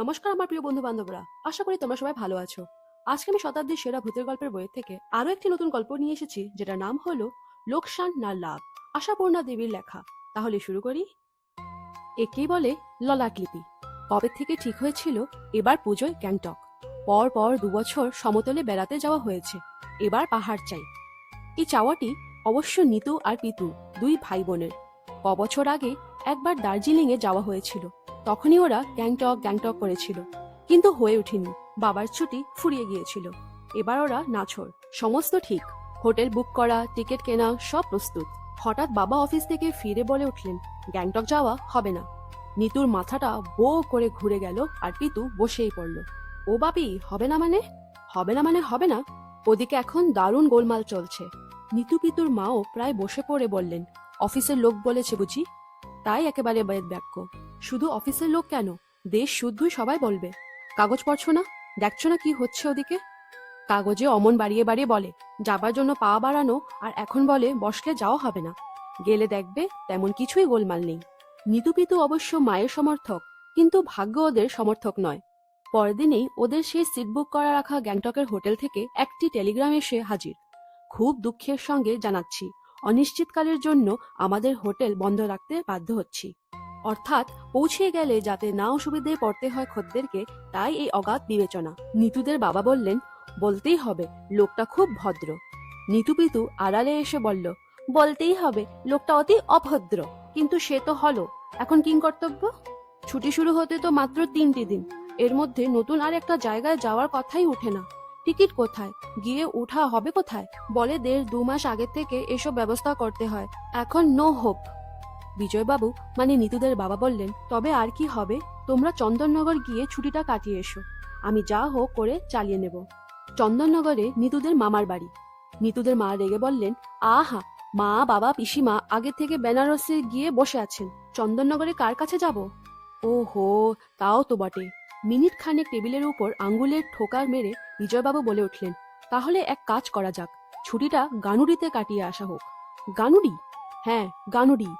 নমস্কার আমার প্রিয় বন্ধু বান্ধবরা, আশা করি তোমরা সবাই ভালো আছো। আজকে আমি শতাব্দীর সেরা ভূতের গল্পের বইয়ের থেকে আরো একটি নতুন গল্প নিয়ে এসেছি, যেটার নাম হলো লোকসান না লাভ, আশাপূর্ণা দেবীর লেখা। তাহলে শুরু করি। একেই বলে ললাট লিপি। কবে থেকে ঠিক হয়েছিল এবার পুজোয় গ্যাংটক। পর পর 2 বছর সমতলে বেড়াতে যাওয়া হয়েছে, এবার পাহাড় চাই। এই চাওয়াটি অবশ্য নিতু আর পিতু, দুই ভাই বোনের। বছর আগে একবার দার্জিলিং এ যাওয়া হয়েছিল, তখনই ওরা গ্যাংটক গ্যাংটক করেছিল, কিন্তু হয়ে ওঠেনি। বাবার ছুটি ফুরিয়ে গিয়েছিল। এবার ওরা নাছোড়, সমস্ত ঠিক, হোটেল বুক করা, টিকিট কেনা, সব প্রস্তুত। হঠাৎ বাবা অফিস থেকে ফিরে বলে উঠলেন, গ্যাংটক যাওয়া হবে না। নিতুর মাথাটা বো করে ঘুরে গেল, আর পিতু বসেই পড়ল। ও বাপি, হবে না মানে? হবে না মানে হবে না। ওদিকে এখন দারুণ গোলমাল চলছে। নিতু পিতুর মাও প্রায় বসে পড়ে বললেন, অফিসের লোক বলেছে বুঝি? তাই একেবারে বেদ বাক্য। শুধু অফিসের লোক কেন, দেশ শুদ্ধই সবাই বলবে। কাগজ পড়ছো না? দেখছো না কি হচ্ছে ওদিকে? কাগজে অমন বাড়িয়ে বাড়িয়ে বলে যাবার জন্য পা বাড়ানো, আর এখন বলে বসকে যাওয়া হবে না। গেলে দেখবে তেমন কিছুই গোলমাল নেই। নিতু পিতু অবশ্য মায়ের সমর্থক, কিন্তু ভাগ্য ওদের সমর্থক নয়। পরদিনেই ওদের সেই সিট বুক করা রাখা গ্যাংটকের হোটেল থেকে একটি টেলিগ্রাম এসে হাজির। খুব দুঃখের সঙ্গে জানাচ্ছি, অনিশ্চিতকালের জন্য আমাদের হোটেল বন্ধ রাখতে বাধ্য হচ্ছি। অর্থাৎ পৌঁছে গেলে যাতে না অসুবিধায় পড়তে হয় খদ্দেরকে, তাই এই অগাধ বিবেচনা। নিতুদের বাবা বললেন, বলতেই হবে লোকটা খুব ভদ্র। নিতু পিতু আড়ালে এসে বলল, বলতেই হবে লোকটা অতি অভদ্র, কিন্তু সে তো হলো, এখন কি কর্তব্য? ছুটি শুরু হতে তো মাত্র 3টি দিন, এর মধ্যে নতুন আর একটা জায়গায় যাওয়ার কথাই উঠে না। টিকিট কোথায়, গিয়ে উঠা হবে কোথায়? বলে 1.5-2 মাস আগে থেকে এসব ব্যবস্থা করতে হয়। এখন নো হোপ। বিজয়বাবু মানে নিতুদের বাবা বললেন, তবে আর কি হবে, তোমরা চন্দননগর গিয়ে ছুটিটা কাটিয়ে এসো, আমি যা হোক করে চালিয়ে নেব। চন্দননগরে নিতুদের মামার বাড়ি। নিতুদের মা রেগে বললেন, আহা, মা বাবা পিসিমা আগে থেকে বেনারসে গিয়ে বসে আছেন, চন্দননগরে কার কাছে যাব? ও হো, তাও তো বটে। মিনিট খানেক টেবিলের উপর আঙ্গুলের ঠোকার মেরে বিজয়বাবু বলে উঠলেন, তাহলে এক কাজ করা যাক, ছুটিটা গানুড়িতে কাটিয়ে আসা হোক। গানুড়ি? হ্যাঁ, গানুড়ি।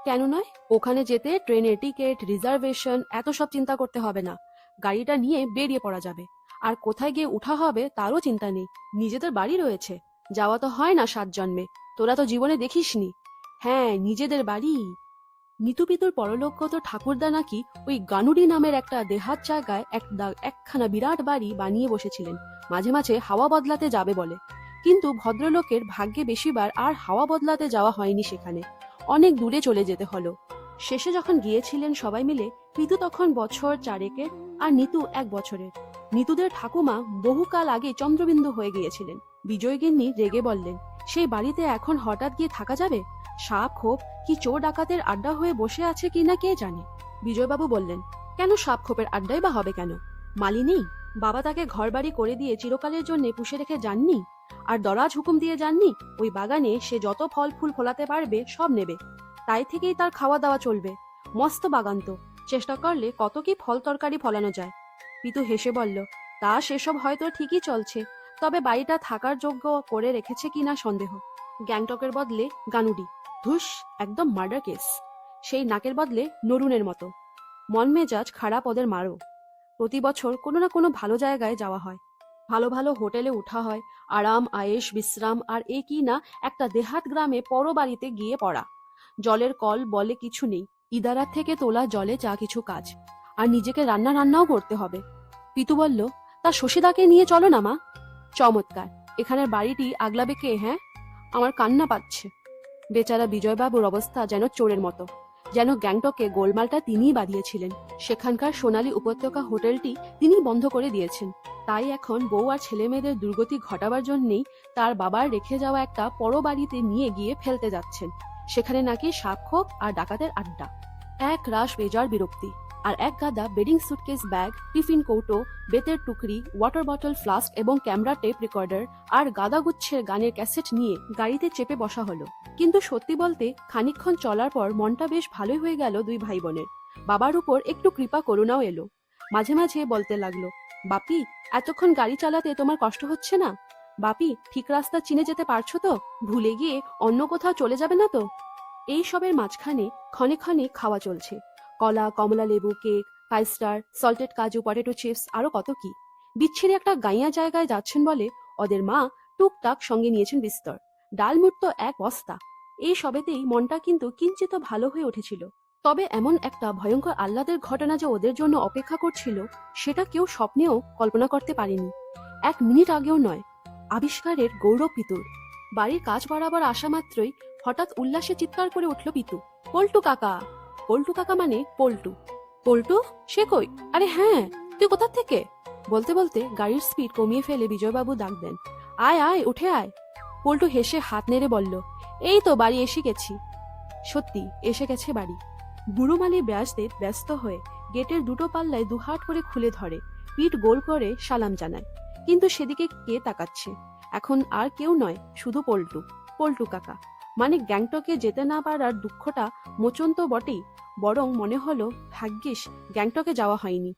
কেন নয়? ওখানে যেতে ট্রেনের টিকিট, রিজার্ভেশন, এত সব চিন্তা করতে হবে না। গাড়িটা নিয়ে বেরিয়ে পড়া যাবে। আর কোথায় গিয়ে উঠা হবে তারও চিন্তা নেই, নিজেদের বাড়ি রয়েছে। যাওয়া তো হয় না 7 জন্মে, তোরা তো জীবনে দেখিসনি। হ্যাঁ, নিজেদের বাড়ি। নিতুপিতুর পরলোকগত ঠাকুরদা নাকি ওই গানুড়ি নামের একটা দেহাত জায়গায় একখানা বিরাট বাড়ি বানিয়ে বসেছিলেন, মাঝে মাঝে হাওয়া বদলাতে যাবে বলে। কিন্তু ভদ্রলোকের ভাগ্যে বেশিবার আর হাওয়া বদলাতে যাওয়া হয়নি সেখানে, অনেক দূরে চলে যেতে হলো। শেষে যখন গিয়েছিলেন সবাই মিলে, পিতু তখন বছর 4-এর আর নিতু 1 বছরের। নিতুদের ঠাকুমা বহুকাল আগে চন্দ্রবিন্দু হয়ে গিয়েছিলেন। বিজয়গিন্নি রেগে বললেন, সেই বাড়িতে এখন হঠাৎ গিয়ে থাকা যাবে? সাপ খোপ কি চোর ডাকাতের আড্ডা হয়ে বসে আছে কিনা কে জানে। বিজয়বাবু বললেন, কেন সাপ খোপের আড্ডাই বা হবে কেন? মালি নেই? বাবা তাকে ঘর বাড়ি করে দিয়ে চিরকালের জন্য পুষে রেখে যাননি? আর দরাজ হুকুম দিয়ে যাননি ওই বাগানে সে যত ফল ফুল ফলাতে পারবে সব নেবে, তাই থেকেই তার খাওয়া দাওয়া চলবে? মস্ত বাগান তো, চেষ্টা করলে কত কি ফল তরকারি ফলানো যায়। পিতু হেসে বলল, তা সেসব হয়তো ঠিকই চলছে, তবে বাড়িটা থাকার যোগ্য করে রেখেছে কিনা সন্দেহ। গ্যাংটকের বদলে গানুডি, ধুস, একদম মার্ডার কেস। সেই নাকের বদলে নরুনের মতো। মন মেজাজ খারাপ ওদের মারো। প্রতি বছর কোনো না কোনো ভালো জায়গায় যাওয়া হয়, ভালো ভালো হোটেলে উঠা হয়, আরাম আয়েশ বিশ্রাম, আর এ কি না একটা দেহাত গ্রামে পর বাড়িতে গিয়ে পড়া। জলের কল বলে কিছু নেই, ইদারা থেকে তোলা জলে যা কিছু কাজ, আর নিজেকে রান্নাও করতে হবে। পিতু বলল, তা শশীদাকে নিয়ে চলো না মা। চমৎকার, এখানের বাড়িটি আগলাবে কে? হ্যাঁ, আমার কান্না পাচ্ছে। বেচারা বিজয়বাবুর অবস্থা যেন চোরের মতো, যেন গ্যাংটকে গোলমালটা তিনিই বাঁধিয়েছিলেন। সেখানকার সোনালী উপত্যকা হোটেলটি তিনি বন্ধ করে দিয়েছেন, তাই এখন বউ আর ছেলে মেয়েদের দুর্গতি ঘটাবার জন্যই তার বাবার রেখে যাওয়া একটা পরবাড়িতে নিয়ে গিয়ে ফেলতে যাচ্ছেন। সেখানে নাকি সাপখোপ আর ডাকাতের আড্ডা। এক রাশ বেজার বিরক্তি। আর এক গাদা বেডিং সুটকেস ব্যাগ, টিফিন কৌটো, বেতের টুকরি, ওয়াটার বটল, ফ্লাস্ক এবং ক্যামেরা টেপ রেকর্ডার আর গাদাগুচ্ছের গানের ক্যাসেট নিয়ে গাড়িতে চেপে বসা হলো। কিন্তু সত্যি বলতে খানিকক্ষণ চলার পর মনটা বেশ ভালোই হয়ে গেল দুই ভাই বোনের। বাবার উপর একটু কৃপা করুণাও এলো। মাঝে মাঝে বলতে লাগলো, বাপি, এতক্ষণ গাড়ি চালাতে তোমার কষ্ট হচ্ছে না? বাপি, ঠিক রাস্তা চিনে যেতে পারছো তো? ভুলে গিয়ে অন্য কোথাও চলে যাবে না তো? এই সবের মাঝখানে ক্ষণে ক্ষণে খাওয়া চলছে। কলা, কমলা লেবু, কেক, কাইস্টার, সল্টেড কাজু, পটেটো চিপস, আরো কত কি। বিচ্ছিরি একটা গাইয়া জায়গায় যাচ্ছেন বলে ওদের মা টুকটাক সঙ্গে নিয়েছেন বিস্তর। ডালমুট তো এক বস্তা। এই সবেতেই মনটা কিন্তু কিঞ্চিত ভালো হয়ে উঠেছিল। তবে এমন একটা ভয়ঙ্কর আহ্লাদের ঘটনা যে ওদের জন্য অপেক্ষা করছিল সেটা কেউ স্বপ্নেও কল্পনা করতে পারেনি। 1 মিনিট আগেও নয়। আবিষ্কারের গৌরব পিতুর। বাড়ির কাজ বাড়াবার আসা মাত্রই হঠাৎ উল্লাসে চিৎকার করে উঠল পিতু, পল্টু কাকা! পল্টু কাকা মানে পল্টু। পল্টু? সে কই? আরে হ্যাঁ, তুই কোথা থেকে? বলতে বলতে গাড়ির স্পিড কমিয়ে ফেলে বিজয়বাবু ডাক দেন, আয় আয়, উঠে আয়। পল্টু হেসে হাত নেড়ে বলল, এই তো বাড়ি এসে গেছি। সত্যি এসে গেছে বাড়ি। বুড়ো মালি ব্যাসদের ব্যস্ত হয়ে গেটের দুটো পাল্লায় দুহাত করে খুলে ধরে, পিঠ গোল করে সালাম জানায়। কিন্তু সেদিকে কে তাকাচ্ছে? এখন আর কেউ নয়, শুধু পল্টু। পল্টু কাকা মানে গ্যাংটকে যেতে না পারার দুঃখটা মোচন তো বটেই, বরং মনে হলো ভাগ্যিস গ্যাংটকে যাওয়া হয়নি,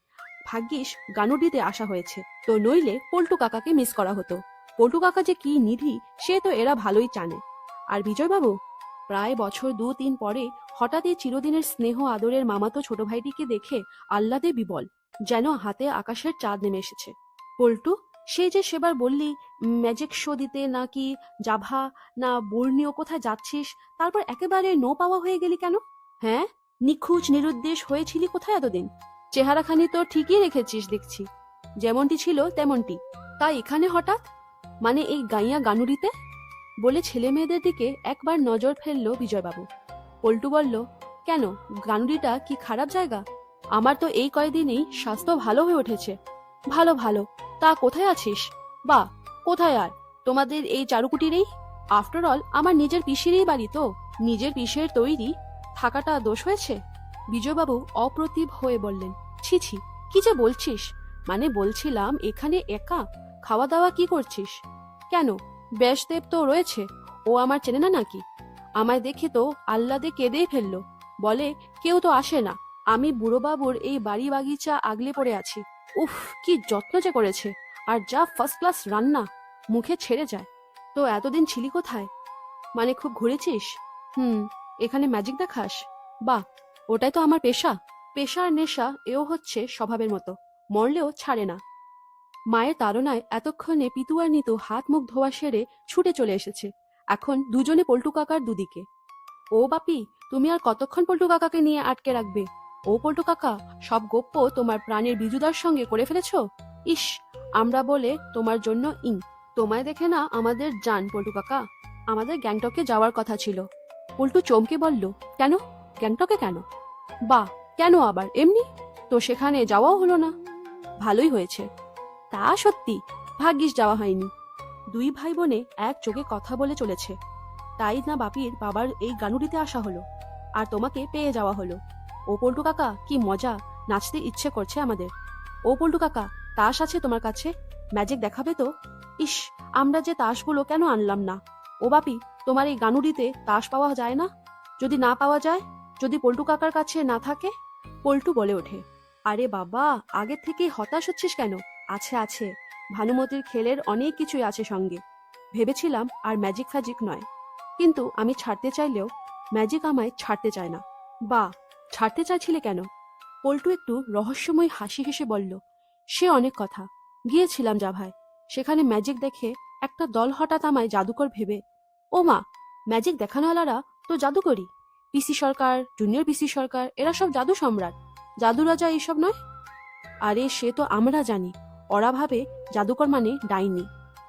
ভাগ্যিস গানুডিতে আসা হয়েছে, তো নইলে পল্টু কাকাকে মিস করা হতো। পল্টু কাকা যে কি নিধি সে তো এরা ভালোই জানে। আর বিজয়বাবু? প্রায় বছর 2-3 পরে হঠাৎই চিরদিনের স্নেহ আদরের মামাতো ছোট ভাইটিকে দেখে আহ্লাদে বিবল, যেন হাতে আকাশের চাঁদ নেমে এসেছে। পল্টু, সেই যে সেবার বললি ম্যাজিক শো দিতে নাকি জাভা না বোর্নিও কোথায় যাচ্ছিস, তারপর একেবারে নো পাওয়া হয়ে গেলি কেন? হ্যাঁ, নিখোঁজ নিরুদ্দেশ হয়েছিলি কোথায় এতদিন? চেহারাখানি তো ঠিকই রেখেছিস দেখছি, যেমনটি ছিল তেমনটি। তাই এখানে হঠাৎ? মানে এই গাইয়া গানুরিতে? বলে ছেলে মেয়েদের দিকে একবার নজর ফেলল বিজয়বাবু। পল্টু বলল, কেন, গানুরিটা কি খারাপ জায়গা? আমার তো এই কয়দিনেই স্বাস্থ্য ভালো হয়ে উঠেছে। ভালো ভালো, তা কোথায় আছিস? বা কোথায় আর, তোমাদের এই চারুকুটিরেই। আফটার অল আমার নিজের পিসিরই বাড়ি তো, নিজের পিসের তৈরি থাকাটা দোষ হয়েছে? বিজয়বাবু অপ্রতিভ হয়ে বললেন, ছি ছি, কি যে বলছিস? মানে বলছিলাম এখানে একা খাওয়া দাওয়া কি করছিস? কেন, ব্যাসদেব তো রয়েছে, ও আমার চেনে না নাকি? আমায় দেখে তো আহ্লাদে কেঁদেই ফেললো, বলে কেউ তো আসে না, আমি বুড়োবাবুর এই বাড়ি বাগিচা আগলে পড়ে আছি। উফ, কি যত্ন যে করেছে, আর যা ফার্স্ট ক্লাস রান্না, মুখে ছেড়ে যায়। তো এতদিন ছিলি কোথায়? মানে খুব ঘুরেছিস? এখানে ম্যাজিক দেখাস? বাহ, ওটাই তো আমার পেশা। পেশা আর নেশা এও হচ্ছে স্বভাবের মতো, মরলেও ছাড়ে না। মায়ের তাড়নায় এতক্ষণে পিতু আর নিতু হাত মুখ ধোয়া সেরে ছুটে চলে এসেছে। এখন দুজনে পল্টু কাকার দুদিকে। ও বাপি, তুমি আর কতক্ষণ পল্টু কাকাকে নিয়ে আটকে রাখবে? ও পল্টু কাকা, সব গোপ্য তোমার প্রাণের বিজুদার সঙ্গে করে ফেলেছ? ইস, আমরা বলে তোমার জন্য তোমায় দেখে না আমাদের জান পল্টু কাকা। আমাদের গ্যাংটকে যাওয়ার কথা ছিল। পল্টু চমকে বলল, কেন, গ্যাংটকে কেন? বা কেন আবার, এমনি তো সেখানে যাওয়াও হলো না। ভালোই হয়েছে। তা সত্যি, ভাগ্যিস যাওয়া হয়নি। দুই ভাই বোনে এক চোখে কথা বলে চলেছে, তাই না বাপির বাবার এই গানুরিতে আসা হলো, আর তোমাকে পেয়ে যাওয়া হলো। ও পল্টু কাকা, কি মজা, নাচতে ইচ্ছে করছে আমাদের। ও পল্টু কাকা, তাস আছে তোমার কাছে? ম্যাজিক দেখাবে তো? ইস, আমরা যে তাসগুলো কেন আনলাম না। ও বাপি, তোমার এই গানুরিতে তাস পাওয়া যায় না? যদি না পাওয়া যায়, যদি পল্টু কাকার কাছে না থাকে? পল্টু বলে ওঠে, আরে বাবা, আগে থেকেই হতাশ হচ্ছিস কেন? আছে আছে, ভানুমতির খেলের অনেক কিছুই আছে সঙ্গে। ভেবেছিলাম আর ম্যাজিক ফ্যাজিক নয়, কিন্তু আমি ছাড়তে চাইলেও ম্যাজিক আমায় ছাড়তে চায় না। বা ছাড়তে চাইছিলে কেন? পল্টু একটু রহস্যময় হাসি হেসে বলল, সে অনেক কথা। গিয়েছিলাম জাভায়, সেখানে ম্যাজিক দেখে একটা দল হঠাৎ আমায় জাদুকর ভেবে। ও মা, ম্যাজিক দেখানোওয়ালারা তো জাদুকরি। পিসি সরকার, জুনিয়র পিসি সরকার, এরা সব জাদু সম্রাট, জাদু রাজা এইসব নয়? আরে সে তো আমরা জানি, ওরা ভাবে জাদুকর মানে ডাইনি।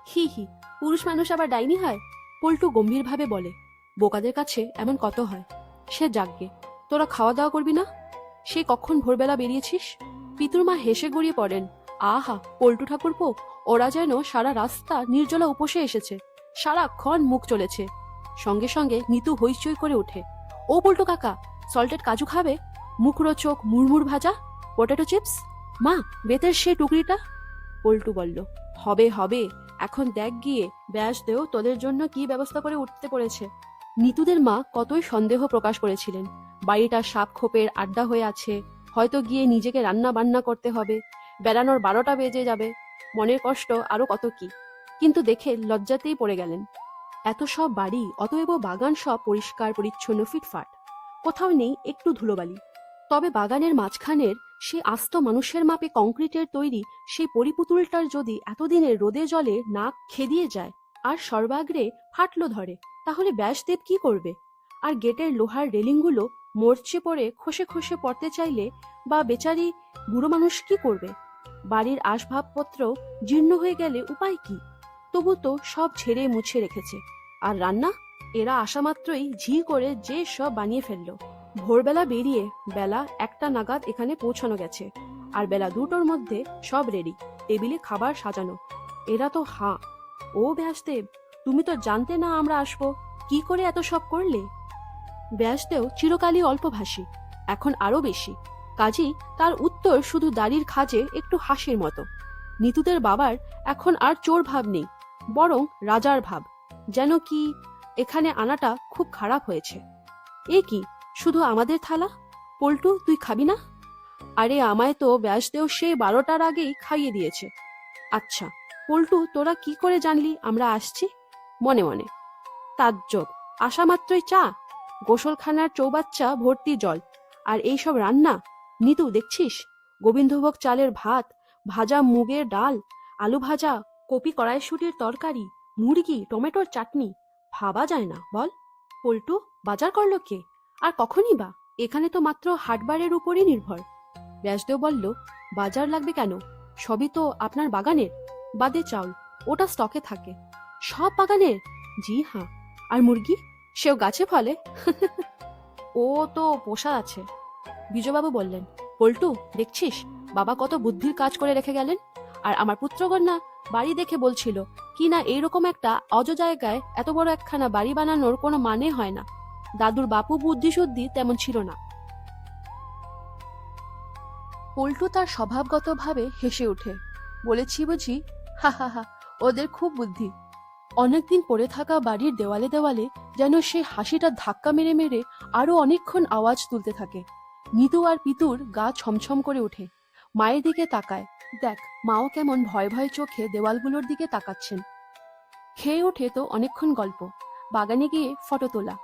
হি হি, পুরুষ মানুষ আবার ডাইনি হয়? পল্টু গম্ভীরভাবে বলে, বোকাদের কাছে এমন কত হয়। সে যাকগে, তোরা খাওয়া দাওয়া করবি না? সে কখন ভোরবেলা বেরিয়েছিস? পিতুর মা হেসে গড়িয়ে পড়েন, আহা পল্টু ঠাকুরপো, ওরা যেন সারা রাস্তা নির্জলা উপসে এসেছে, সারাক্ষণ মুখ চলেছে। সঙ্গে সঙ্গে নিতু হইচই করে ওঠে, ও পল্টু কাকা, সল্টেড কাজু খাবে? মুখরোচক মুড়মুড় ভাজা, পটেটো চিপস, মা বেতের সে টুকরিটা। পল্টু বলল, হবে হবে, এখন দেখ গিয়ে ব্যাসদেও তোদের জন্য কি ব্যবস্থা করে উঠতে পড়েছে। নিতুদের মা কতই সন্দেহ প্রকাশ করেছিলেন, বাড়িটা সাপ খোপের আড্ডা হয়ে আছে, হয়তো গিয়ে নিজেকে রান্না বান্না করতে হবে, বেড়ানোর 12টা বেজে যাবে, মনের কষ্ট আরো কত কি। কিন্তু দেখে লজ্জাতেই পড়ে গেলেন। এত সব বাড়ি, অতএব বাগান সব পরিষ্কার পরিচ্ছন্ন ফিটফাট, কোথাও নেই একটু ধুলোবালি। তবে বাগানের মাঝখানের সেই আস্ত মানুষের মাপে কংক্রিটের তৈরি সেই পরিপুতুলটার যদি এতদিনে রোদে জলে নাক খেদিয়ে যায় আর সর্বাগ্রে ফাটলো ধরে, তাহলে ব্যাসদেব কি করবে? আর গেটের লোহার রেলিংগুলো মরচে পড়ে খসে খসে পড়তে চাইলে বা বেচারি বুড়ো মানুষ কি করবে? বাড়ির আসবাবপত্র জীর্ণ হয়ে গেলে উপায় কি? তবু তো সব ঝেড়ে মুছে রেখেছে। আর রান্না, এরা আসা মাত্রই ঝি করে যে সব বানিয়ে ফেললো। ভোরবেলা বেরিয়ে বেলা 1টা নাগাদ এখানে পৌঁছানো গেছে, আর বেলা 2টোর মধ্যে সব রেডি, টেবিলে খাবার সাজানো। এরা তো হাঁ। ও ব্যাসদেব, তুমি তো জানতে না আমরা আসবো, কি করে এত সব করলে? ব্যাসদেব চিরকালই অল্পভাষী, এখন আরো বেশি। কাজী তার উত্তর শুধু দাড়ির খাজে একটু হাসির মতো। নিতুদের বাবার এখন আর চোর ভাব নেই, বরং রাজার ভাব। যেন কি এখানে আনাটা খুব খারাপ হয়েছে। এ কি, শুধু আমাদের থালা? পল্টু, তুই খাবি না? আরে আমায় তো ব্যাসদেব সে 12টার আগেই খাইয়ে দিয়েছে। আচ্ছা পল্টু, তোরা কি করে জানলি আমরা আসছি? মনে মনে তাজ্জব, আসা মাত্রই চা, গোসলখানার চৌবাচ্চা ভর্তি জল, আর এইসব রান্না। নিতু দেখছিস, গোবিন্দভোগ চালের ভাত, ভাজা মুগের ডাল, আলু ভাজা, কপি কড়াইশুটির তরকারি, মুরগি, টমেটোর চাটনি। ভাবা যায় না বল? পল্টু, বাজার করলো কে? আর কখনই বা? এখানে তো মাত্র হাটবারের উপরই নির্ভর। ব্যাসদেব বলল, বাজার লাগবে কেন? সবই তো আপনার বাগানের। বাদে চাউল, ওটা স্টকে থাকে। সব বাগানের? জি হ্যাঁ। আর মুরগি? সেও গাছে ফলে। ও তো পোষা আছে। বিজয়বাবু বললেন, পল্টু দেখছিস, বাবা কত বুদ্ধির কাজ করে রেখে গেলেন। আর আমার পুত্রকন্যা বাড়ি দেখে বলছিল কি না এইরকম একটা অজ জায়গায় এত বড় একখানা বাড়ি বানানোর কোনো মানে হয় না। দাদুর বাপু বুদ্ধিশুদ্ধি তেমন ছিল না। পল্টু তার স্বভাবগতভাবে হেসে ওঠে। বলেছি বুঝি, হা হা হা, ওদের খুব বুদ্ধি। অনেকদিন পড়ে থাকা বাড়ির দেওয়ালে দেওয়ালে যেন সে হাসিটা ধাক্কা মেরে মেরে আরো অনেকক্ষণ আওয়াজ তুলতে থাকে। নিতু আর পিতুর গা ছমছম করে ওঠে। মায়ের দিকে তাকায়, দেখ মাও কেমন ভয় ভয় চোখে দেওয়ালগুলোর দিকে তাকাচ্ছেন। খেয়ে ওঠে তো অনেকক্ষণ গল্প, বাগানে গিয়ে ফটো তোলা,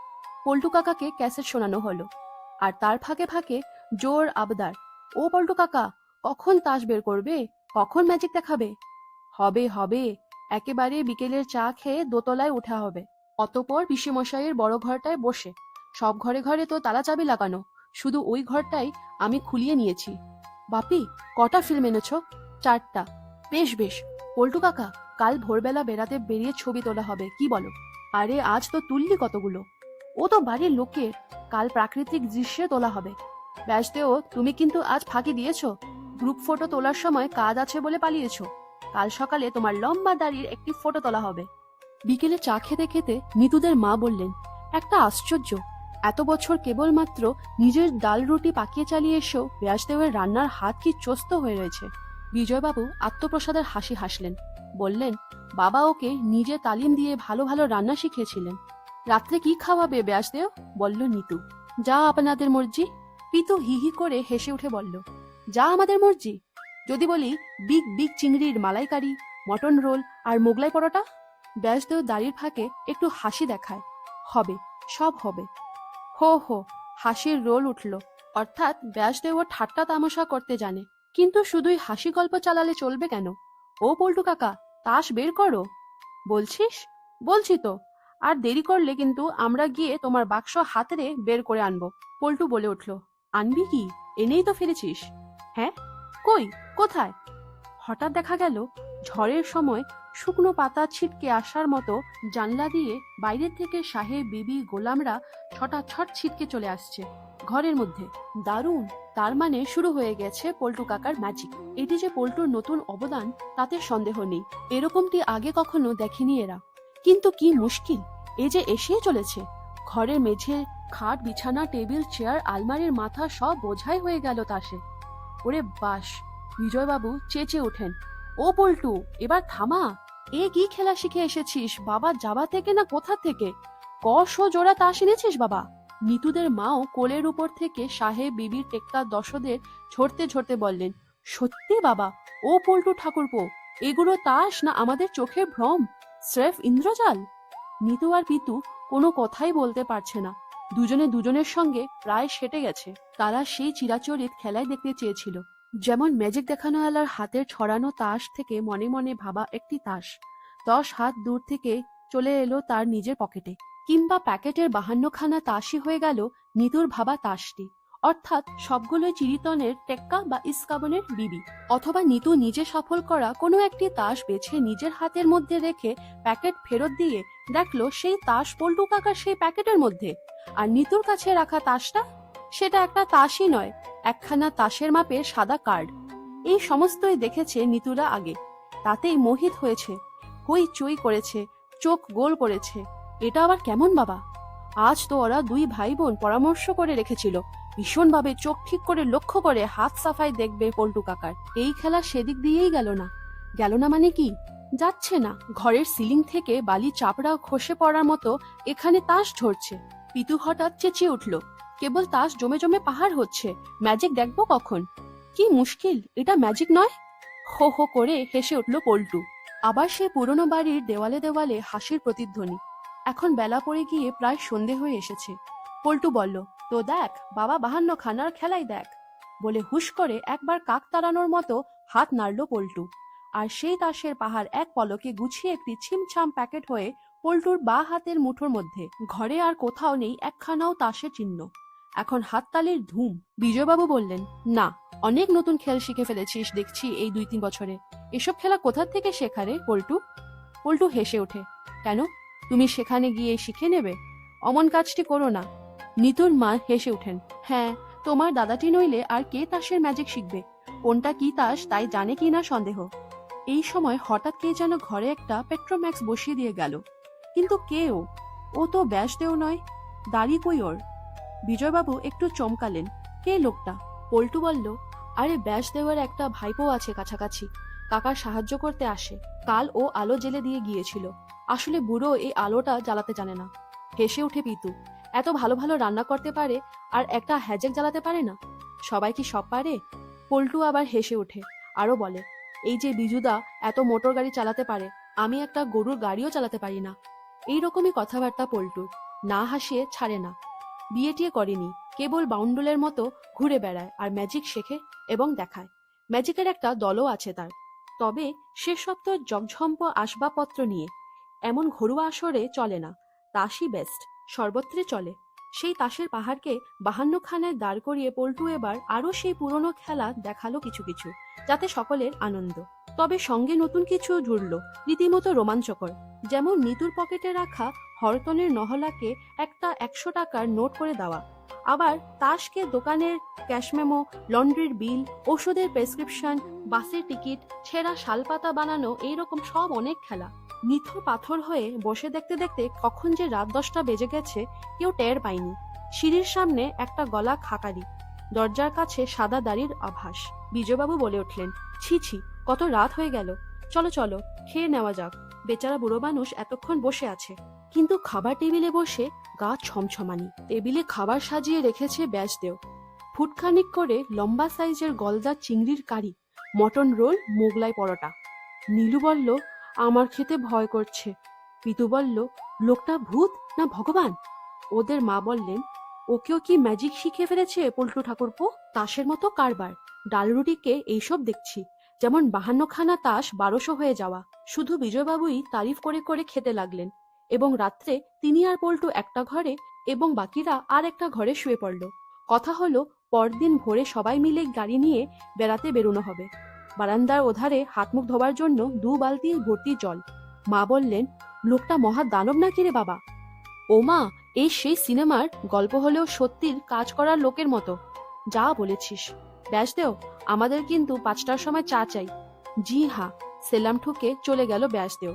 পল্টু কাকাকে ক্যাসেট শোনানো হলো। আর তার ফাঁকে ফাঁকে জোর আবদার, ও পল্টু কাকা, কখন তাস বের করবে, কখন ম্যাজিক দেখাবে? হবে হবে, একেবারে বিকেলের চা খেয়ে দোতলায় উঠা হবে। অতপর পিসেমশাইয়ের বড় ঘরটায় বসে। সব ঘরে ঘরে তো তালা চাবি লাগানো, শুধু ওই ঘরটাই আমি খুলিয়ে নিয়েছি। বাপি, কটা ফিল্ম এনেছ? 4টা। বেশ বেশ। পল্টু কাকা, কাল ভোরবেলা বেড়াতে বেরিয়ে ছবি তোলা হবে, কি বলো? আরে আজ তো তুললি কতগুলো। ও তো বাড়ির লোকের, কাল প্রাকৃতিক দৃশ্যে তোলা হবে। ব্যাসদেও, তুমি কিন্তু আজ ফাঁকি দিয়েছ। গ্রুপ ফটো তোলার সময় কাজ আছে বলে পালিয়েছ। কাল সকালে তোমার লম্বা দাড়ির একটি ফটো তোলা হবে। বিকেলে চা খেতে খেতে নিতুদের মা বললেন, একটা আশ্চর্য, এত বছর কেবলমাত্র নিজের ডাল রুটি পাকিয়ে চালিয়ে এসেও ব্যাসদেবের রান্নার হাত কি চোস্ত হয়ে রয়েছে। বিজয়বাবু আত্মপ্রসাদের হাসি হাসলেন, বললেন, বাবা ওকে নিজে তালিম দিয়ে ভালো ভালো রান্না শিখিয়েছিলেন। রাত্রে কি খাওয়াবে ব্যাসদেব? বলল নিতু। যা আপনাদের মর্জি। পিতু হি হি করে হেসে উঠে বলল, যা আমাদের মর্জি? যদি বলি বিগ বিগ চিংড়ির মালাইকারি, মটন রোল আর মোগলাই পরোটা? ব্যাসদেব দাড়ির ফাঁকে একটু হাসি দেখায়। হবে, সব হবে। হো হো, হাসির রোল উঠল। অর্থাৎ ব্যাসদেব ঠাট্টা তামাশা করতে জানে, কিন্তু শুধুই হাসি গল্প চালালে চলবে কেন? ও পল্টু কাকা, তাস বের করো। বলছিস? বলছি তো। আর দেরি করলে কিন্তু আমরা গিয়ে তোমার বাক্স হাতে বের করে আনবো। পল্টু বলে উঠল, আনবি কি? এনেই তো ফিরেছিস। হ্যাঁ, কই, কোথায়? হঠাৎ দেখা গেল ঝড়ের সময় শুকনো পাতা ছিটকে আসার মতো জানলা দিয়ে বাইরের থেকে সাহেব, বিবি, গোলামরা ছটাছট ছিটকে চলে আসছে ঘরের মধ্যে। দারুণ! তার মানে শুরু হয়ে গেছে পল্টু কাকার ম্যাজিক। এটি যে পল্টুর নতুন অবদান তাতে সন্দেহ নেই। এরকমটি আগে কখনো দেখেনি এরা। কিন্তু কি মুশকিল, এ যে এসেই চলেছে। ঘরের মেঝে, খাট, বিছানা, টেবিল, চেয়ার, আলমারির মাথা সব বোঝাই হয়ে গেল তাসে। ওরে বাস! বিজয়বাবু চেঁচে ওঠেন, ও পল্টু, এবার থামা। এ কি খেলা শিখে এসেছিস বাবা, যাবা থেকে না কোথা থেকে? কশো জোড়া তাস এনেছিস বাবা? নিতুদের মাও কোলের উপর থেকে সাহেব, বিবির টেক্কা দশদের ঝরতে ঝরতে বললেন, সত্যি বাবা, ও পল্টু ঠাকুরপো, এগুলো তাস না আমাদের চোখের ভ্রম, স্রেফ ইন্দ্রজাল? নিতু আর পিতু কোনো কথাই বলতে পারছে না। দুজনে দুজনের সঙ্গে প্রায় সেটে গেছে। তারা সেই চিরাচরিত খেলায় দেখতে চেয়েছিল, যেমন ম্যাজিক দেখানো আলার হাতের ছড়ানো তাস থেকে মনে মনে ভাবা একটি তাস 10 হাত দূর থেকে চলে এলো তার নিজের পকেটে, কিংবা প্যাকেটের 52খানা তাসই হয়ে গেল নিতুর ভাবা তাসটি, অর্থাৎ সবগুলোই চিরিতনের টেক্কা বা ইস্কাবনের বিবি। অথবা নিতু নিজে সফল করা কোনো একটি তাস বেছে নিজের হাতের মধ্যে রেখে প্যাকেট ফেরত দিয়ে দেখলো সেই তাস পল্টু কাকার সেই প্যাকেটের মধ্যে, আর নিতুর কাছে রাখা তাসটা সেটা একটা তাসই নয়, একখানা তাসের মাপের সাদা কার্ড। এই সমস্তই দেখেছে নিতুরা আগে, তাতেই মোহিত হয়েছে, হইচই করেছে, চোখ গোল করেছে। এটা আবার কেমন বাবা? আজ তো ওরা দুই ভাই বোন পরামর্শ করে রেখেছিল ভীষণভাবে চোখ ঠিক করে লক্ষ্য করে হাত সাফাই দেখবে পল্টু কাকার। এই খেলা সেদিক দিয়েই গেল না। গেল না মানে কি? যাচ্ছে না। ঘরের সিলিং থেকে বালি চাপড়া খসে পড়ার মতো এখানে তাস ঝরছে। পিতু হঠাৎ চেঁচিয়ে উঠল, কেবল তাস জমে জমে পাহাড় হচ্ছে, ম্যাজিক দেখবো কখন? কি মুশকিল, এটা ম্যাজিক নয়? হো হো করে হেসে উঠল পল্টু। আবার সেই পুরনো বাড়ির দেওয়ালে দেওয়ালে হাসির প্রতিধ্বনি। এখন বেলা পড়ে গিয়ে প্রায় সন্ধে হয়ে এসেছে। পল্টু বলল, তো দেখ বাবা 52খানার খেলাই দেখ, বলে হুশ করে একবার কাক তাড়ানোর মতো হাত নাড়ল পল্টু। আর সেই তাসের পাহাড় এক পলকে গুছিয়ে একটি ছিমছাম প্যাকেট হয়ে পল্টুর বা হাতের মুঠোর মধ্যে। ঘরে আর কোথাও নেই একখানাও তাসের চিহ্ন। এখন হাততালির ধুম। বিজয়বাবু বললেন, না, অনেক নতুন খেল শিখে ফেলেছিস দেখছি এই 2-3 বছরে। এসব খেলা কোথা থেকে শেখারে পল্টু? পল্টু হেসে ওঠে, কেন, তুমি সেখানে গিয়ে শিখে নেবে? অমন কাজটি করো না। নিতুর মা হেসে উঠেন, হ্যাঁ, তোমার দাদাটি নইলে আর কে তাসের ম্যাজিক শিখবে? কোনটা কি তাস তাই জানে কি না সন্দেহ। এই সময় হঠাৎ কে যেন ঘরে একটা পেট্রোম্যাক্স বসিয়ে দিয়ে গেল। কিন্তু কে ও? ও তো ব্যাসদেও নয়, দাড়ি কই ওর? বিজয়বাবু একটু চমকালেন, কে লোকটা? পল্টু বলল, আরে ব্যাসদেওয়ের একটা ভাইপো আছে কাছাকাছি, কাকার সাহায্য করতে আসে। কাল ও আলো জেলে দিয়ে গিয়েছিল। আসলে বুড়ো এই আলোটা জ্বালাতে জানে না। হেসে উঠে পিতু, এত ভালো ভালো রান্না করতে পারে আর একটা হ্যাজেক জ্বালাতে পারে না? সবাই কি সব পারে? পল্টু আবার হেসে ওঠে, আরো বলে, এই যে বিজুদা এত মোটর গাড়ি চালাতে পারে, আমি একটা গরুর গাড়িও চালাতে পারি না। এইরকমই কথাবার্তা পল্টুর, না হাসিয়ে ছাড়ে না। বিয়ে টিয়ে করেনি, কেবল বাউন্ডুলের মতো ঘুরে বেড়ায় আর ম্যাজিক শেখে এবং দেখায়। ম্যাজিকের একটা দলও আছে তার, তবে সেসব তো জগঝম্প আসবাবপত্র নিয়ে। এমন ঘরোয়া আসরে চলে না, তাসই বেস্ট, সর্বত্রে চলে। সেই তাসের পাহাড়কে 52খানায় দাঁড় করিয়ে পল্টু এবার আরো সেই পুরনো খেলা দেখালো কিছু কিছু, যাতে সকলের আনন্দ। তবে সঙ্গে নতুন কিছু জুড়ল, রীতিমতো রোমাঞ্চকর। যেমন নিতুর পকেটে রাখা হরতনের নহলাকে একটা 100 টাকার নোট করে দেওয়া, আবার তাসকে দোকানের ক্যাশমেমো, লন্ড্রির বিল, ওষুধের প্রেসক্রিপশন, বাসের টিকিট, ছেঁড়া শালপাতা বানানো, এইরকম সব অনেক খেলা। নিথর পাথর হয়ে বসে দেখতে দেখতে কখন যে রাত 10টা বেজে গেছে কেউ টের পায়নি। সিঁড়ির সামনে একটা গলা খাকারি, দরজার কাছে সাদা দাড়ির আভাস। বিজয়বাবু বলে উঠলেন, ছি ছি, কত রাত হয়ে গেল, চলো চলো খেয়ে নেওয়া যাক। বেচারা বুড়ো মানুষ এতক্ষণ বসে আছে। কিন্তু খাবার টেবিলে বসে গা ছমছমানি। টেবিলে খাবার সাজিয়ে রেখেছে ব্যাসদেও। ফুটখানিক করে লম্বা সাইজের গলদা চিংড়ির কারি, মটন রোল, মোগলাই পরোটা। নীলু বলল, আমার খেতে ভয় করছে। পিতু বলল, লোকটা ভূত না ভগবান? ওদের মা বললেন, ওকেও কি ম্যাজিক শিখে ফেলেছে পল্টু ঠাকুরপো? তাসের মতো কারবার। ডালরুটিকে এইসব দেখছি, যেমন 52খানা তাস 1200 হয়ে যাওয়া। শুধু বিজয়বাবুই তারিফ করে করে খেতে লাগলেন, এবং রাত্রে তিনি আর পল্টু একটা ঘরে এবং বাকিরা আর একটা ঘরে শুয়ে পড়ল। কথা হলো পরদিন ভোরে সবাই মিলে গাড়ি নিয়ে বেড়াতে বেরোনো হবে। বারান্দার ওধারে হাত মুখ ধোবার জন্য 2 বালতি ভর্তি জল। মা বললেন, লোকটা মহা দানব নাকি রে বাবা? ও মা, এই সেই সিনেমার গল্প হলেও সত্যির কাজ করার লোকের মতো। যা বলেছিস। ব্যাসদেও, আমাদের কিন্তু 5টার সময় চা চাই। জি হ্যাঁ, সেলাম ঠুকে চলে গেল ব্যাসদেও।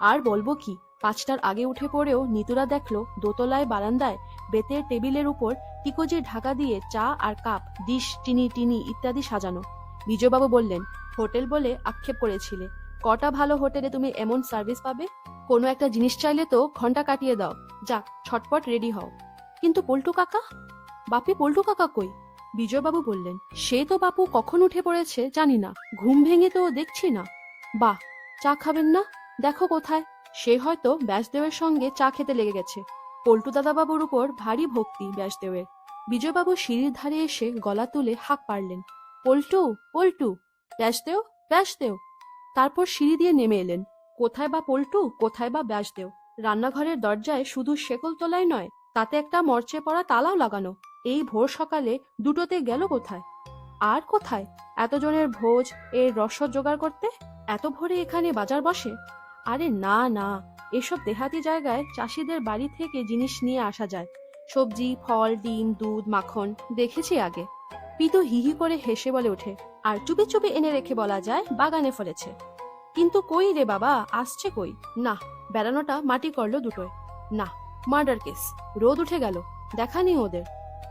আর বলবো কি, 5টার আগে উঠে পড়েও নিতুরা দেখলো দোতলায় বারান্দায় বেতের টেবিলের উপর টিকোজির ঢাকা দিয়ে চা আর কাপ, ডিশ, চিনি টিনি ইত্যাদি সাজানো। বিজয়বাবু বললেন, হোটেল বলে আক্ষেপ করেছিলে, কটা ভালো হোটেলে তুমি এমন সার্ভিস পাবে? কোনো একটা জিনিস চাইলে তো ঘন্টা কাটিয়ে দাও, যাক ছটপট রেডি হও। কিন্তু পল্টু কাকা, বাপি পল্টু কাকা কই? বিজয়বাবু বললেন, সে তো বাপু কখন উঠে পড়েছে জানি না, ঘুম ভেঙে তো দেখছি না। বাহ, চা খাবেন না? দেখো কোথায়। সে হয়তো ব্যাসদেবের সঙ্গে চা খেতে লেগে গেছে। পল্টু দাদাবাবুর উপর ভারী ভক্তি ব্যাসদেবের। বিজয়বাবু সিঁড়ির ধারে এসে গলা তুলে হাঁক পারলেন, পল্টু, পল্টু, ব্যাসদেও, ব্যাসদেও। তারপর সিঁড়ি দিয়ে নেমে এলেন। কোথায় বা পল্টু, কোথায় বা ব্যাসদেও। রান্নাঘরের দরজায় শুধু শেকল তোলাই নয়, তাতে একটা মরচে পড়া তালাও লাগানো। এই ভোর সকালে দুটোতে গেল কোথায়? আর কোথায় এতজনের ভোজ, এর রসদ জোগাড় করতে? এত ভোরে এখানে বাজার বসে? আরে না না, এসব দেহাতি জায়গায় চাষিদের বাড়ি থেকে জিনিস নিয়ে আসা যায়। সবজি, ফল, ডিম, দুধ, মাখন দেখেছি আগে। পিতু হিহি করে হেসে বলে ওঠে, আর চুপি চুপি এনে রেখে বলা যায় বাগানে ফলেছে। কিন্তু কই রে বাবা, আসছে কই? না, বেড়ানোটা মাটি করলো দুটোয়। না, মার্ডার কেস। রোদ উঠে গেল, দেখা নেই ওদের।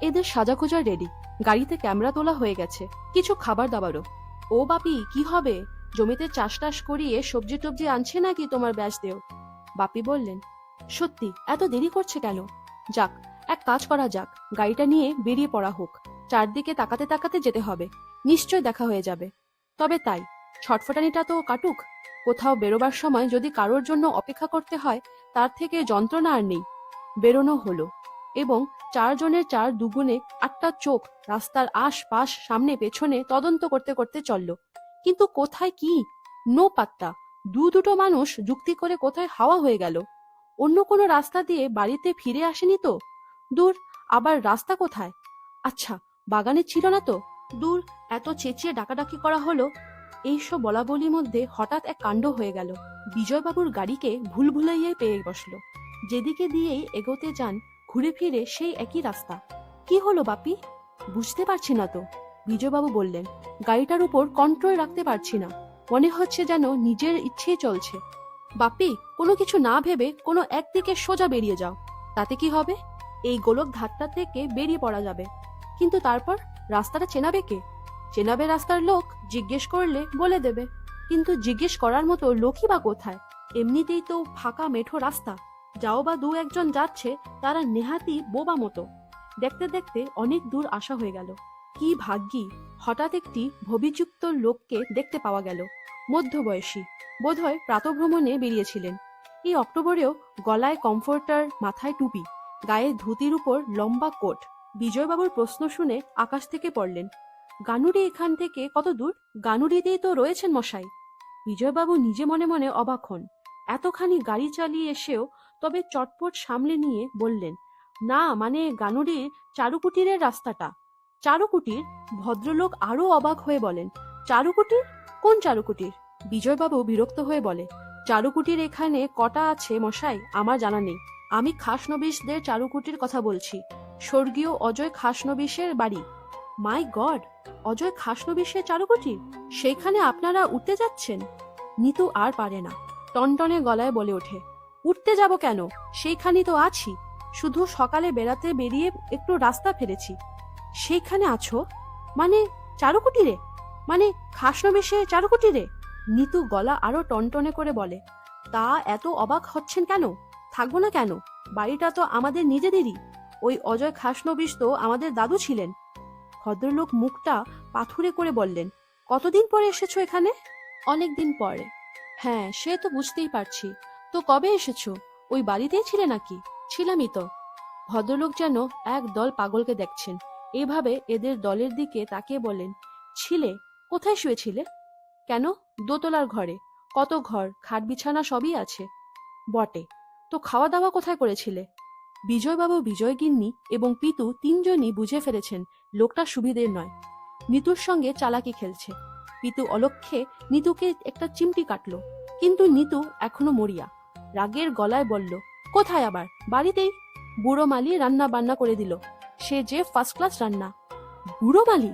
এদের সাজাখোজা রেডি, গাড়িতে ক্যামেরা তোলা হয়ে গেছে, কিছু খাবার দাবারও। ও বাপি, কি হবে? জমিতে চাষ টাস করিয়ে সবজি টবজি আনছে নাকি তোমার ব্যাসদেও? বাপি বললেন, সত্যি এত দেরি করছে কেন? যাক, এক কাজ করা যাক, গাড়িটা নিয়ে বেরিয়ে পড়া হোক। চারদিকে তাকাতে তাকাতে যেতে হবে, নিশ্চয় দেখা হয়ে যাবে। তবে তাই, ছটফটানিটা তো কাটুক। কোথাও বেরোবার সময় যদি কারোর জন্য অপেক্ষা করতে হয়, তার থেকে যন্ত্রণা আর নেই। বেরোনো হলো, এবং 4 জনের 4 দুগুণে 8টা চোখ রাস্তার আশপাশ সামনে পেছনে তদন্ত করতে করতে চলল। কিন্তু কোথায় কি? নো পাত্তা। দুটো মানুষ যুক্তি করে কোথায় হাওয়া হয়ে গেল। অন্য কোনো রাস্তা দিয়ে বাড়িতে ফিরে আসেনি তো? দূর, আবার রাস্তা কোথায়? আচ্ছা, বাগানে ছিল না তো? দূর, এত চেঁচিয়ে ডাকাডাকি করা হলো। এইসব বলাবলির মধ্যে হঠাৎ এক কাণ্ড হয়ে গেল। বিজয়বাবুর গাড়িকে ভুল ভুলাইয়াই পেয়ে বসলো। যেদিকে দিয়েই এগোতে যান, ঘুরে ফিরে সেই একই রাস্তা। কি হলো বাপি? বুঝতে পারছি না তো, বিজয়বাবু বললেন। গাড়িটার উপর কন্ট্রোল রাখতে পারছি না, মনে হচ্ছে যেন নিজের ইচ্ছেই চলছে। বাপি, কোনো কিছু না ভেবে কোনো একদিকে সোজা বেরিয়ে যাও। তাতে কি হবে? এই গোলক ধারটা থেকে বেরিয়ে পড়া যাবে। কিন্তু তারপর রাস্তাটা চেনাবে কে? চেনাবে রাস্তার লোক, জিজ্ঞেস করলে বলে দেবে। কিন্তু জিজ্ঞেস করার মতো লোকই বা কোথায়? এমনিতেই তো ফাঁকা মেঠো রাস্তা, যাও বা 2-1 জন যাচ্ছে, তারা নেহাতি বোবা মতো। দেখতে দেখতে অনেক দূর আসা হয়ে গেল। কি ভাগ্যি, হঠাৎ একটি ভবিযুক্ত লোককে দেখতে পাওয়া গেল। মধ্যবয়সী, বোধহয় প্রাতভ্রমণে বেরিয়েছিলেন। এই অক্টোবরেও গলায় কমফোর্টার, মাথায় টুপি, গায়ে ধুতির উপর লম্বা কোট। বিজয়বাবুর প্রশ্ন শুনে আকাশ থেকে পড়লেন, গানুড়ি এখান থেকে কত দূর? গানুড়িতেই তো রয়েছেন মশাই। বিজয়বাবু নিজে মনে মনে অবাক হন। এতখানি গাড়ি চালিয়ে এসেও তবে চটপট সামলে নিয়ে বললেন, না মানে গানুড়ির চারুকুটিরের রাস্তাটা। চারুকুটির? ভদ্রলোক আরো অবাক হয়ে বলেন, চারুকুটির? কোন চারুকুটির? বিজয়বাবু বিরক্ত হয়ে বলে, চারুকুটির এখানে কটা আছে মশাই, আমার জানা নেই। আমি খাসনবিশদের চারুকুটির কথা বলছি, স্বর্গীয় অজয় খাসনবিশের বাড়ি। মাই গড, অজয় খাসনবিশের চারুকুটির? সেইখানে আপনারা উঠতে যাচ্ছেন? নিতু আর পারে না, টনটনে গলায় বলে ওঠে, উঠতে যাব কেন, সেইখানেই তো আছি। শুধু সকালে বেড়াতে বেরিয়ে একটু রাস্তা ফেরেছি। সেইখানে আছো? মানে চারুকুটিরে? মানে খাসনবিশে চারুকুটিরে? নিতু গলা আরো টনটনে করে বলে, তা এত অবাক হচ্ছেন কেন? থাকবো না কেন? বাড়িটা তো আমাদের নিজেদেরই। ওই অজয় খাসনবিশ তো আমাদের দাদু ছিলেন। ভদ্রলোক মুখটা পাথুরে করে বললেন, কতদিন পরে এসেছো এখানে? অনেক দিন পরে। হ্যাঁ, সে তো বুঝতেই পারছি। তো কবে এসেছো? ওই বাড়িতেই ছিলে নাকি? ছিলামই তো। ভদ্রলোক যেন এক দল পাগলকে দেখছেন। এভাবে এদের দলের দিকে তাকিয়ে বলেন, ছিলে? কোথায় শুয়েছিলে? কেন? দোতলার ঘরে। কত ঘর, খাট বিছানা সবই আছে। বটে, তো খাওয়া দাওয়া কোথায় করেছিলে? বিজয়বাবু, বিজয়গিন্নি এবং পিতু 3 জনই বুঝে ফেলেছেন লোকটা সুবিধের নয়, নিতুর সঙ্গে চালাকি খেলছে। পিতু অলক্ষ্যে নিতুকে একটা চিমটি কাটল, কিন্তু নিতু এখনো মরিয়া। রাগের গলায় বলল, কোথায় আবার? বাড়িতেই। বুড়ো মালি রান্না বান্না করে দিল, সে যে ফার্স্ট ক্লাস রান্না। বুড়ো মালি?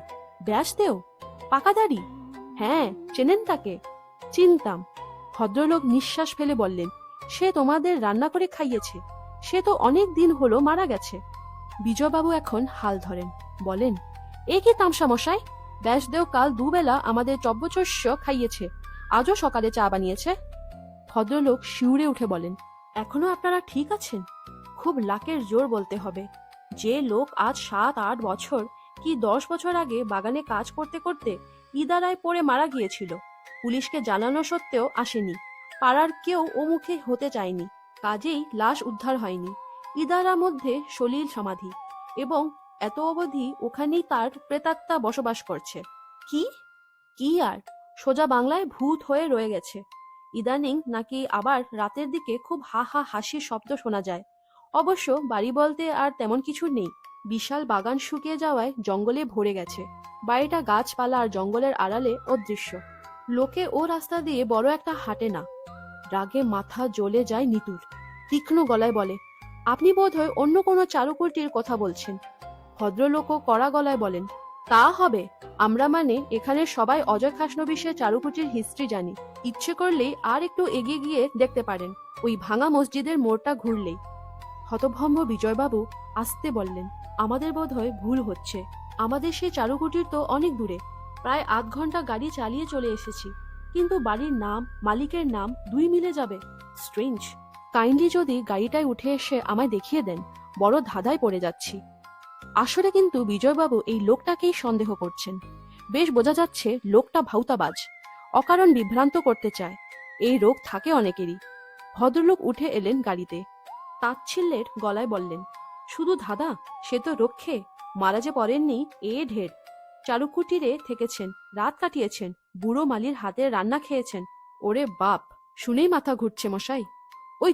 ব্যাসদেও? পাকাদাড়ি? হ্যাঁ, চেনেন তাকে? চিনতাম। ভদ্রলোক নিঃশ্বাস ফেলে বললেন, সে তোমাদের রান্না করে খাইয়েছে। সে তো অনেক দিন হলো মারা গেছে। বিজয়বাবু এখন হাল ধরেন, বলেন, এ কি তামসা মশাই? ব্যাসদেও কাল দুবেলা আমাদের চব্যচস্য খাইয়েছে, আজও সকালে চা বানিয়েছে। ভদ্রলোক শিউরে উঠে বলেন, এখনো আপনারা ঠিক আছেন? খুব লাকের জোর বলতে হবে। যে লোক আজ 7-8 বছর কি 10 বছর আগে বাগানে কাজ করতে করতে ইদারায় পড়ে মারা গিয়েছিল, পুলিশকে জানানো সত্ত্বেও আসেনি, পাড়ার কেউ ও মুখে হতে চায়নি, কাজেই লাশ উদ্ধার হয়নি। ইদারা মধ্যে সলিল সমাধি, এবং এত অবধি ওখানেই তার প্রেতাত্মা বসবাস করছে। কি কি আর, সোজা বাংলায় ভূত হয়ে রয়ে গেছে। ইদানিং নাকি আবার রাতের দিকে খুব হা হা হাসির শব্দ শোনা যায়। অবশ্য বাড়ি বলতে আর তেমন কিছু নেই, বিশাল বাগান শুকিয়ে যাওয়ায় জঙ্গলে ভরে গেছে। বাড়িটা গাছপালা আর জঙ্গলের আড়ালে অদৃশ্য। লোকে ও রাস্তা দিয়ে বড় একটা হাঁটে না। রাগে মাথা জ্বলে যায় নিতুর। তীক্ষ্ণ গলায় বলে, আপনি বোধহয় অন্য কোনো চারুকুটির কথা বলছেন। ভদ্রলোকও কড়া গলায় বলেন, তা হবে, আমরা মানে এখানে সবাই অজয় খাসনবিশের চারুকুটির হিস্ট্রি জানি। ইচ্ছে করলেই আর একটু এগিয়ে গিয়ে দেখতে পারেন, ওই ভাঙা মসজিদের মোড়টা ঘুরলেই। হতভম্ব বিজয়বাবু আস্তে বললেন, আমাদের বোধহয় ভুল হচ্ছে। আমাদের সেই চারুকুটির তো অনেক দূরে, প্রায় আধ ঘন্টা গাড়ি চালিয়ে চলে এসেছি, কিন্তু বাড়ির নাম, মালিকের নাম 2 মিলে যাবে। স্ট্রেঞ্জ। কাইন্ডলি যদি গাড়িটায় উঠে এসে আমায় দেখিয়ে দেন, বড় ধাঁধায় পড়ে যাচ্ছি। আসলে কিন্তু বিজয়বাবু এই লোকটাকেই সন্দেহ করছেন। বেশ বোঝা যাচ্ছে লোকটা ভাউতাবাজ, অকারণ বিভ্রান্ত করতে চায়। এই রোগ থাকে অনেকেরই। ভদ্রলোক উঠে এলেন গাড়িতে, তাচ্ছিল্যের গলায় বললেন, শুধু ধাঁধা, সে তো রক্ষে, মারা যে পড়েননি এ ঢের। চারুকুটিরে থেকেছেন, রাত কাটিয়েছেন, বুড়ো মালির হাতে রান্না খেয়েছেন। ওরে বাপ, শুনেই মাথা ঘুরছে মশাই। ওই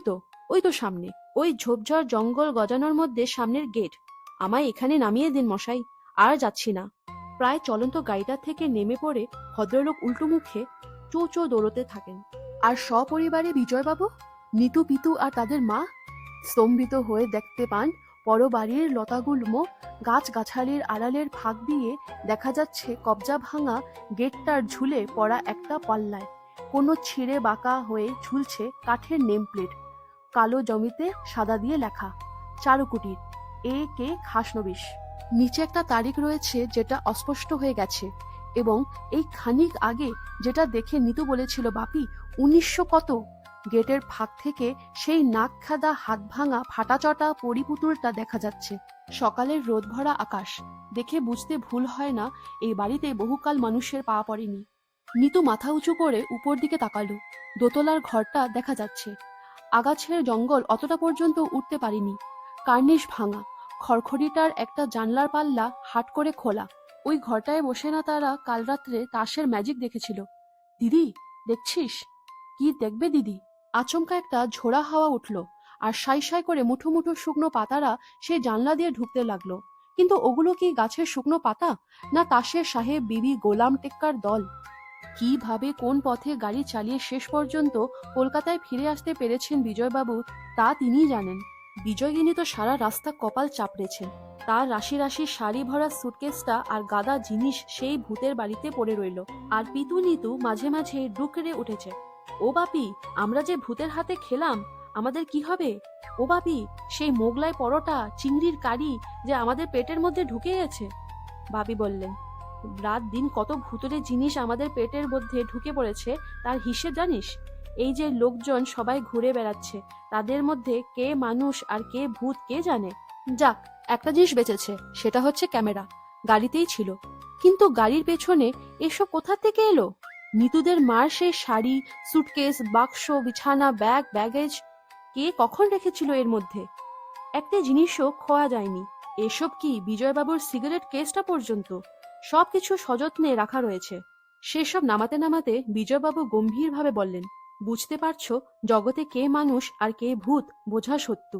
তো সামনে, ওই ঝোপঝাড় জঙ্গল গজানোর মধ্যে সামনের গেট। আমায় এখানে নামিয়ে দিন মশাই, আর যাচ্ছি না। প্রায় চলন্ত গাড়িটা থেকে নেমে পড়ে ভদ্রলোক উল্টো মুখে চো চো দৌড়তে থাকেন। আর সপরিবারে বিজয়বাবু, নিতু পিতু আর তাদের মা স্তম্ভিত হয়ে দেখতে পান পরবাড়ির লতাগুল্ম গাছগাছালির আড়ালের ফাঁক দিয়ে দেখা যাচ্ছে কবজা ভাঙা গেটটার ঝুলে পড়া একটা পাল্লায় কোনো ছিঁড়ে বাঁকা হয়ে ঝুলছে কাঠের নেম প্লেট। কালো জমিতে সাদা দিয়ে লেখা, চারুকুটির, A.K. খাসনবিশ। নিচে একটা তারিখ রয়েছে যেটা অস্পষ্ট হয়ে গেছে, এবং এই খানিক আগে যেটা দেখে নিতু বলেছিল, বাপি 1900 কত। গেটের ফাঁক থেকে সেই নাক খাদা হাত ভাঙা ফাটাচটা পরিপুতুলটা দেখা যাচ্ছে। সকালের রোদ ভরা আকাশ দেখে বুঝতে ভুল হয় না এই বাড়িতে বহুকাল মানুষের পা পড়েনি। নিতু মাথা উঁচু করে উপর দিকে তাকালো। দোতলার ঘরটা দেখা যাচ্ছে। আগাছের জঙ্গল অতটা পর্যন্ত উঠতে পারিনি। কার্নিশ ভাঙা, খড়খড়িটার একটা জানলার পাল্লা হাট করে খোলা। ওই ঘরটায় বসে না তারা কাল রাত্রে তাসের ম্যাজিক দেখেছিল। দিদি, দেখছিস? কি দেখবে দিদি? আচমকা একটা ঝোড়া হাওয়া উঠল, আর সাই সাই করে মুঠো মুঠো শুকনো পাতারা সেই জানলা দিয়ে ঢুকতে লাগলো। কিন্তু ওগুলো কি গাছের শুকনো পাতা, না তাসের সাহেব বিবি গোলাম টেক্কার দল? কিভাবে কোন পথে গাড়ি চালিয়ে শেষ পর্যন্ত কলকাতায় ফিরে আসতে পেরেছেন বিজয়বাবু, তা তিনিই জানেন। বিজয়গিনী তো সারা রাস্তা কপাল চাপড়েছেন। তার রাশি রাশি শাড়ি ভরা সুটকেসটা আর গাদা জিনিস সেই ভূতের বাড়িতে পড়ে রইল। আর পিতু নিতু মাঝে মাঝে ডুকরে উঠেছে, ও বাপি, আমরা যে ভূতের হাতে খেলাম, আমাদের কি হবে? ও বাপি, সেই মোগলাই পরোটা, চিংড়ির কারি যে আমাদের পেটের মধ্যে ঢুকে গেছে। বাপি বললেন, রাত দিন কত ভূতের জিনিস আমাদের পেটের মধ্যে ঢুকে পড়েছে তার হিসেব জানিস? এই যে লোকজন সবাই ঘুরে বেড়াচ্ছে, তাদের মধ্যে কে মানুষ আর কে ভূত কে জানে। যাক, একটা জিনিস বেঁচেছে, সেটা হচ্ছে ক্যামেরা। গাড়িতেই ছিল, কিন্তু গাড়ির পেছনে এসব কোথা থেকে এলো? নিতুদের মার সেই শাড়ি, সুটকেস, বাক্স, বিছানা, ব্যাগ, ব্যাগেজ কে কখন রেখেছিল এর মধ্যে? একটা জিনিসও খোয়া যায়নি। এসব কি বিজয়বাবুর সিগারেট কেসটা পর্যন্ত সবকিছু সযত্নে রাখা রয়েছে। সেসব নামাতে নামাতে বিজয়বাবু গম্ভীরভাবে বললেন, বুঝতে পারছো, জগতে কে মানুষ আর কে ভূত বোঝা সত্য।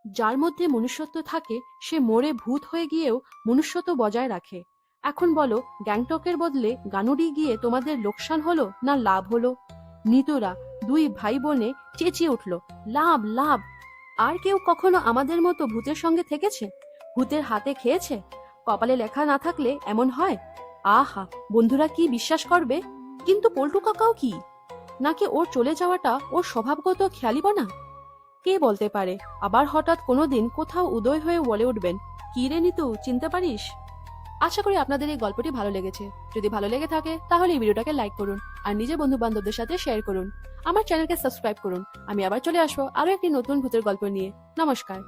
যার মধ্যে মনুষ্যত্ব থাকে সে মরে ভূত হয়ে গিয়েও মনুষ্যত্ব বজায় রাখে। এখন বলো, গ্যাংটকের বদলে গানুড়ি গিয়ে তোমাদের লোকসান হলো না লাভ হলো? নিতুরা 2 ভাই বোনে চেঁচিয়ে উঠল, লাভ লাভ। আর কেউ কখনো আমাদের মতো ভূতের সঙ্গে থেকেছে? ভূতের হাতে খেয়েছে? কপালে লেখা না থাকলে এমন হয়? আহা, বন্ধুরা কি বিশ্বাস করবে? কিন্তু পল্টু কাকাও কি? নাকি ওর চলে যাওয়াটা ওর স্বভাবগত খেয়ালিপনা? কে বলতে পারে, আবার হঠাৎ কোনোদিন কোথাও উদয় হয়ে বলে উঠবেন, কি রে নিতু, চিনতে পারিস? আশা করি আপনাদের এই গল্পটি ভালো লেগেছে। যদি ভালো লেগে থাকে তাহলে এই ভিডিওটাকে লাইক করুন আর নিজের বন্ধু বান্ধবদের সাথে শেয়ার করুন। আমার চ্যানেলকে সাবস্ক্রাইব করুন। আমি আবার চলে আসবো আরো একটি নতুন ভূতের গল্প নিয়ে। নমস্কার।